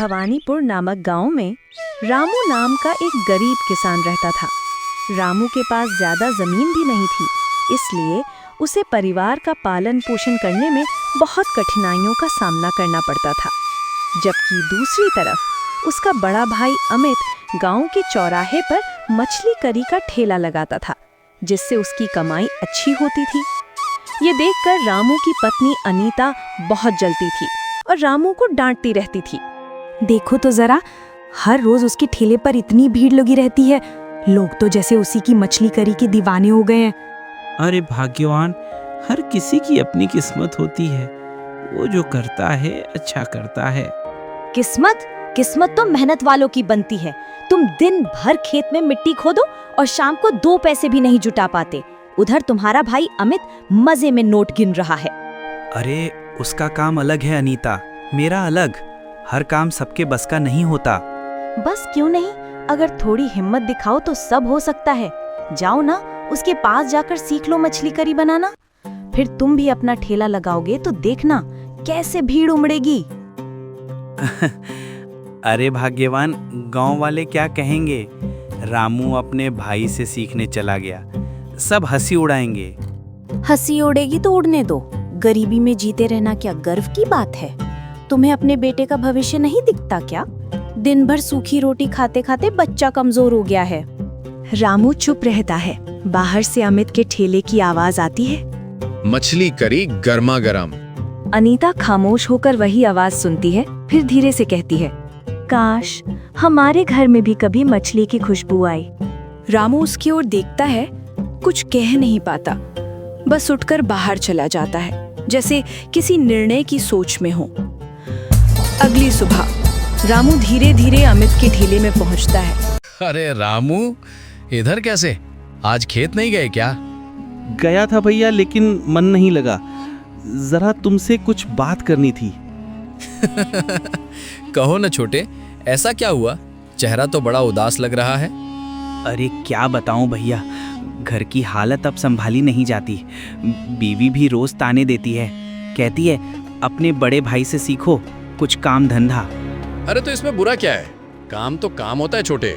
भवानीपुर नामक गांव में रामू नाम का एक गरीब किसान रहता था। रामू के पास ज्यादा जमीन भी नहीं थी, इसलिए उसे परिवार का पालन पोषण करने में बहुत कठिनाइयों का सामना करना पड़ता था। जबकि दूसरी तरफ उसका बड़ा भाई अमित गांव के चौराहे पर मछली करी का ठेला लगाता था, जिससे उसकी कमाई अच्छी होती थी। ये देखकर रामू की पत्नी अनीता बहुत जलती थी और रामू को डांटती रहती थी। देखो तो जरा, हर रोज उसके ठेले पर इतनी भीड़ लगी रहती है, लोग तो जैसे उसी की मछली करी के दीवाने हो गए हैं। अरे भाग्यवान, हर किसी की अपनी किस्मत होती है। वो जो करता है अच्छा करता है। किस्मत तो मेहनत वालों की बनती है। तुम दिन भर खेत में मिट्टी खोदो और शाम को 2 पैसे भी नहीं जुटा पाते। उधर तुम्हारा भाई अमित मजे में नोट गिन रहा है। अरे उसका काम अलग है अनीता, मेरा अलग। हर काम सबके बस का नहीं होता। बस क्यों नहीं, अगर थोड़ी हिम्मत दिखाओ तो सब हो सकता है। जाओ ना, उसके पास जाकर सीख लो मछली करी बनाना। फिर तुम भी अपना ठेला लगाओगे तो देखना कैसे भीड़ उमड़ेगी। अरे भाग्यवान, गांव वाले क्या कहेंगे? रामू अपने भाई से सीखने चला गया, सब हंसी उड़ाएंगे। हंसी उड़ेगी तो उड़ने दो। गरीबी में जीते रहना क्या गर्व की बात है? तुम्हें अपने बेटे का भविष्य नहीं दिखता क्या? दिन भर सूखी रोटी खाते खाते बच्चा कमजोर हो गया है। रामू चुप रहता है। बाहर से अमित के ठेले की आवाज आती है, मछली करी गर्मा गर्म। अनीता खामोश होकर वही आवाज सुनती है, फिर धीरे से कहती है, काश हमारे घर में भी कभी मछली की खुशबू आई। रामू उसकी ओर देखता है, कुछ कह नहीं पाता, बस उठकर बाहर चला जाता है, जैसे किसी निर्णय की सोच में हो। अगली सुबह रामू धीरे धीरे अमित के ठेले में पहुंचता है। अरे रामू, इधर कैसे? आज खेत नहीं गए क्या? गया था भैया, लेकिन मन नहीं लगा। जरा तुमसे कुछ बात करनी थी। कहो न छोटे, ऐसा क्या हुआ? चेहरा तो बड़ा उदास लग रहा है। अरे क्या बताऊं भैया, घर की हालत अब संभाली नहीं जाती। बीवी भी रोज ताने देती है, कहती है अपने बड़े भाई से सीखो कुछ काम धंधा। अरे तो इसमें बुरा क्या है? काम तो काम होता है छोटे।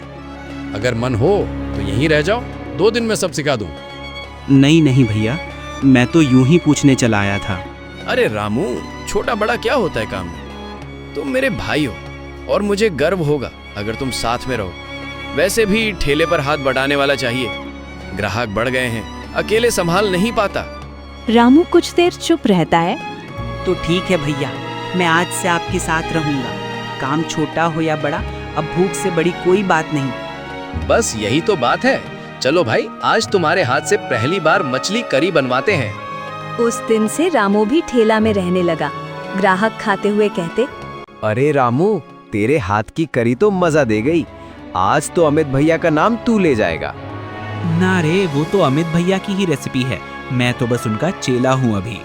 अगर मन हो तो यहीं रह जाओ, 2 दिन में सब सिखा दूं। नहीं भैया, मैं तो यूं ही पूछने चला आया था। अरे रामू, छोटा बड़ा क्या होता है काम में? तुम मेरे भाई हो और मुझे गर्व होगा अगर तुम साथ में रहो। वैसे भी ठेले पर हाथ बढ़ाने वाला चाहिए, ग्राहक बढ़ गए हैं, अकेले संभाल नहीं पाता। रामू कुछ देर चुप रहता है। तो ठीक है भैया, मैं आज से आपके साथ रहूंगा। काम छोटा हो या बड़ा, अब भूख से बड़ी कोई बात नहीं। बस यही तो बात है। चलो भाई, आज तुम्हारे हाथ से पहली बार मछली करी बनवाते हैं। उस दिन से रामू भी ठेला में रहने लगा। ग्राहक खाते हुए कहते, अरे रामू, तेरे हाथ की करी तो मजा दे गई। आज तो अमित भैया का नाम तू ले जाएगा। ना रे, वो तो अमित भैया की ही रेसिपी है, मैं तो बस उनका चेला हूँ अभी।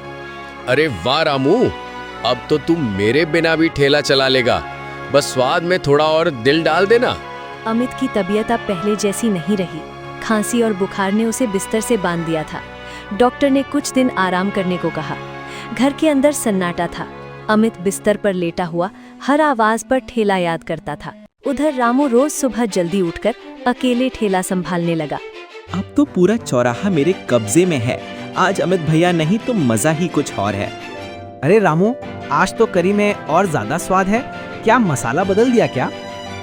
अरे वाह रामू, अब तो तुम मेरे बिना भी ठेला चला लेगा। बस स्वाद में थोड़ा और दिल डाल देना। अमित की तबीयत अब पहले जैसी नहीं रही। खांसी और बुखार ने उसे बिस्तर से बांध दिया था। डॉक्टर ने कुछ दिन आराम करने को कहा। घर के अंदर सन्नाटा था। अमित बिस्तर पर लेटा हुआ हर आवाज पर ठेला याद करता था। उधर रामू रोज सुबह जल्दी उठकर अकेले ठेला संभालने लगा। अब तो पूरा चौराहा मेरे कब्जे में है। आज अमित भैया नहीं तो मजा ही कुछ और है। अरे रामू, आज तो करी में और ज्यादा स्वाद है। क्या मसाला बदल दिया क्या?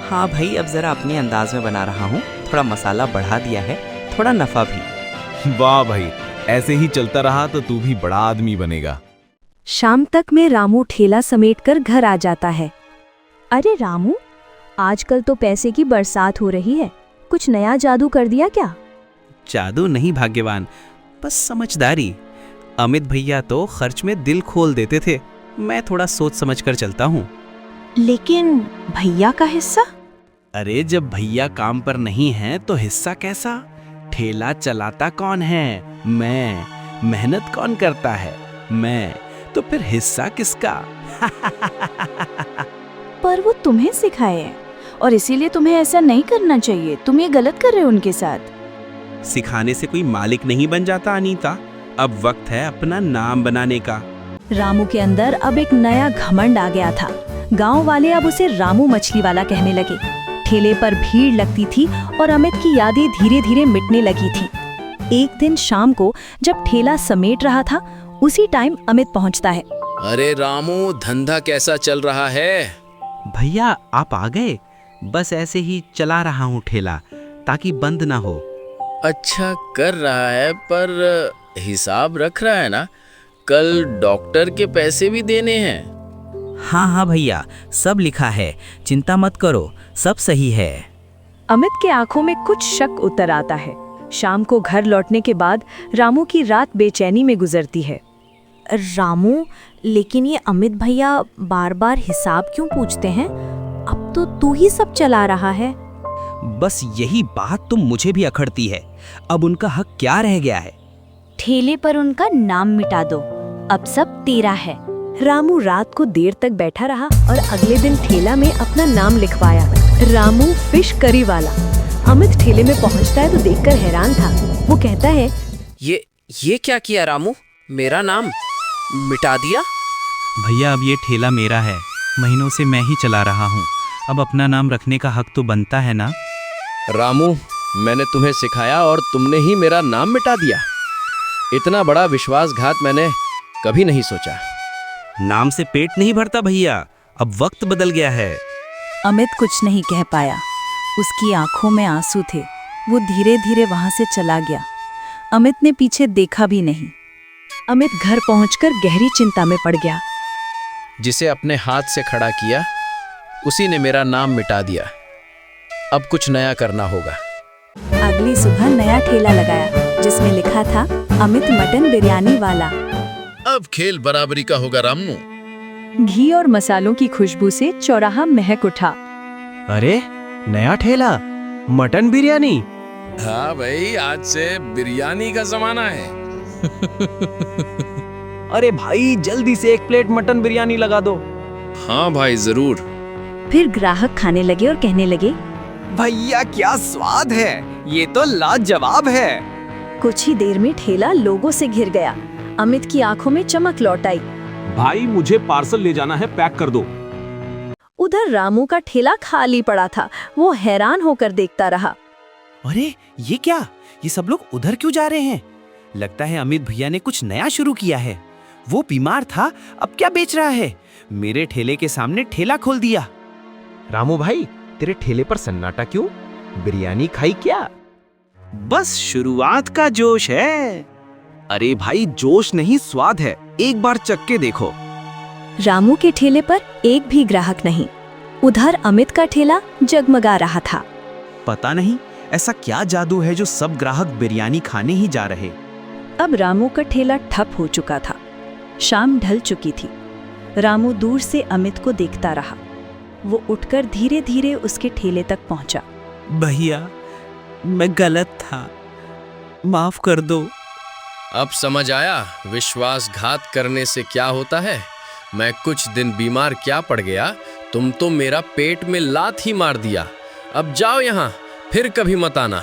हाँ भाई, अब जरा अपने अंदाज में बना रहा हूँ। थोड़ा मसाला बढ़ा दिया है, थोड़ा नफा भी। वाह भाई, ऐसे ही चलता रहा तो तू भी बड़ा आदमी बनेगा। शाम तक में रामू ठेला समेटकर घर आ जाता है। अरे रामू, आजकल तो पैसे की बरसात हो रही है, कुछ नया जादू कर दिया क्या? जादू नहीं भाग्यवान, बस समझदारी। अमित भैया तो खर्च में दिल खोल देते थे, मैं थोड़ा सोच समझ कर चलता हूँ। लेकिन भैया का हिस्सा? अरे जब भैया काम पर नहीं है तो हिस्सा कैसा? ठेला चलाता कौन है? मैं। मेहनत कौन करता है? मैं। तो फिर हिस्सा किसका? पर वो तुम्हें सिखाए हैं और इसीलिए तुम्हें ऐसा नहीं करना चाहिए। तुम ये गलत कर रहे हो उनके साथ। सिखाने से कोई मालिक नहीं बन जाता अनीता। अब वक्त है अपना नाम बनाने का। रामू के अंदर अब एक नया घमंड आ गया था। गांव वाले अब उसे रामू मछली वाला कहने लगे। ठेले पर भीड़ लगती थी और अमित की यादें धीरे धीरे मिटने लगी थी। एक दिन शाम को जब ठेला समेट रहा था, उसी टाइम अमित पहुंचता है। अरे रामू, धंधा कैसा चल रहा है? भैया आप आ गए। बस ऐसे ही चला रहा हूँ ठेला, ताकि बंद ना हो। अच्छा कर रहा है, पर हिसाब रख रहा है ना? कल डॉक्टर के पैसे भी देने हैं। हाँ भैया, सब लिखा है, चिंता मत करो, सब सही है। अमित के आंखों में कुछ शक उतर आता है। शाम को घर लौटने के बाद रामू की रात बेचैनी में गुजरती है। रामू, लेकिन ये अमित भैया बार बार हिसाब क्यों पूछते हैं? अब तो तू ही सब चला रहा है। बस यही बात तो मुझे भी अखड़ती है। अब उनका हक क्या रह गया है? ठेले पर उनका नाम मिटा दो, अब सब तेरा है। रामू रात को देर तक बैठा रहा और अगले दिन ठेला में अपना नाम लिखवाया, रामू फिश करी वाला। अमित ठेले में पहुंचता है तो देखकर हैरान था। वो कहता है, ये क्या किया रामू? मेरा नाम मिटा दिया? भैया अब ये ठेला मेरा है, महीनों से मैं ही चला रहा हूँ। अब अपना नाम रखने का हक तो बनता है ना। रामू, मैंने तुम्हें सिखाया और तुमने ही मेरा नाम मिटा दिया। इतना बड़ा विश्वासघात मैंने कभी नहीं सोचा। नाम से पेट नहीं भरता भैया, अब वक्त बदल गया है। अमित कुछ नहीं कह पाया। उसकी आंखों में आंसू थे। वो धीरे धीरे वहां से चला गया। अमित ने पीछे देखा भी नहीं। अमित घर पहुंचकर गहरी चिंता में पड़ गया। जिसे अपने हाथ से खड़ा किया, उसी ने मेरा नाम मिटा दिया। अब कुछ नया करना होगा। अगली सुबह नया ठेला लगाया, जिसमें लिखा था अमित मटन बिरयानी वाला। अब खेल बराबरी का होगा रामू। घी और मसालों की खुशबू से चौराहा महक उठा। अरे नया ठेला, मटन बिरयानी। हाँ भाई, आज से बिरयानी का जमाना है। अरे भाई जल्दी से 1 प्लेट मटन बिरयानी लगा दो। हाँ भाई जरूर। फिर ग्राहक खाने लगे और कहने लगे, भैया क्या स्वाद है, ये तो लाजवाब है। कुछ ही देर में ठेला लोगों से घिर गया। अमित की आंखों में चमक लौट आई। भाई मुझे पार्सल ले जाना है, पैक कर दो। उधर रामू का ठेला खाली पड़ा था। वो हैरान होकर देखता रहा। अरे ये क्या, ये सब लोग उधर क्यों जा रहे हैं? लगता है अमित भैया ने कुछ नया शुरू किया है। वो बीमार था, अब क्या बेच रहा है? मेरे ठेले के सामने ठेला खोल दिया। रामू भाई, तेरे ठेले पर सन्नाटा क्यों? बिरयानी खाई क्या? बस शुरुआत का जोश है। अरे भाई जोश नहीं, स्वाद है, एक बार चख के देखो। रामू के ठेले पर एक भी ग्राहक नहीं। उधर अमित का ठेला जगमगा रहा था। पता नहीं ऐसा क्या जादू है जो सब ग्राहक बिरयानी खाने ही जा रहे। अब रामू का ठेला ठप हो चुका था। शाम ढल चुकी थी। रामू दूर से अमित को देखता रहा। वो उठकर धीरे धीरे उसके ठेले तक पहुंचा। भैया मैं गलत था, माफ कर दो। अब समझ आया विश्वासघात करने से क्या होता है। मैं कुछ दिन बीमार क्या पड़ गया, तुम तो मेरा पेट में लात ही मार दिया। अब जाओ यहाँ, फिर कभी मत आना।